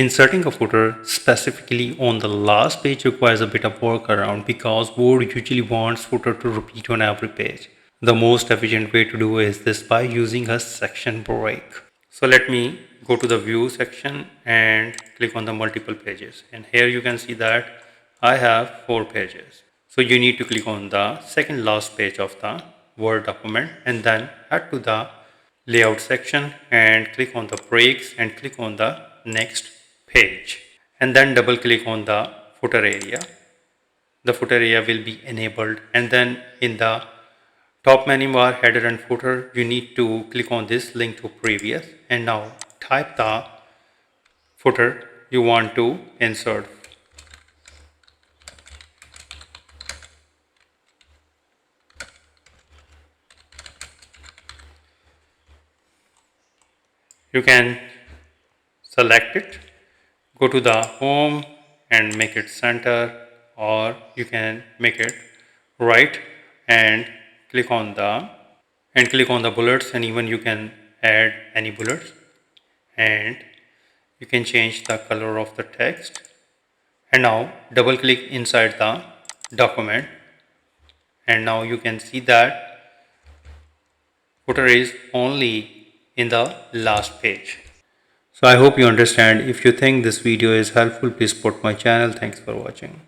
Inserting a footer specifically on the last page requires a bit of workaround because Word usually wants footer to repeat on every page. The most efficient way to do is this by using a section break. So let me go to the view section and click on the multiple pages. And here you can see that I have 4 pages. So you need to click on the second last page of the Word document and then head to the layout section and click on the breaks and click on the next page. And then double click on the footer area. The footer area will be enabled, and then in the top menu bar header and footer you need to click on this link to previous and now type the footer you want to insert. You can select it, go to the home and make it center, or you can make it right and click on the bullets, and even you can add any bullets, and you can change the color of the text. And now double click inside the document and now you can see that footer is only in the last page. So I hope you understand. If you think this video is helpful, please support my channel. Thanks for watching.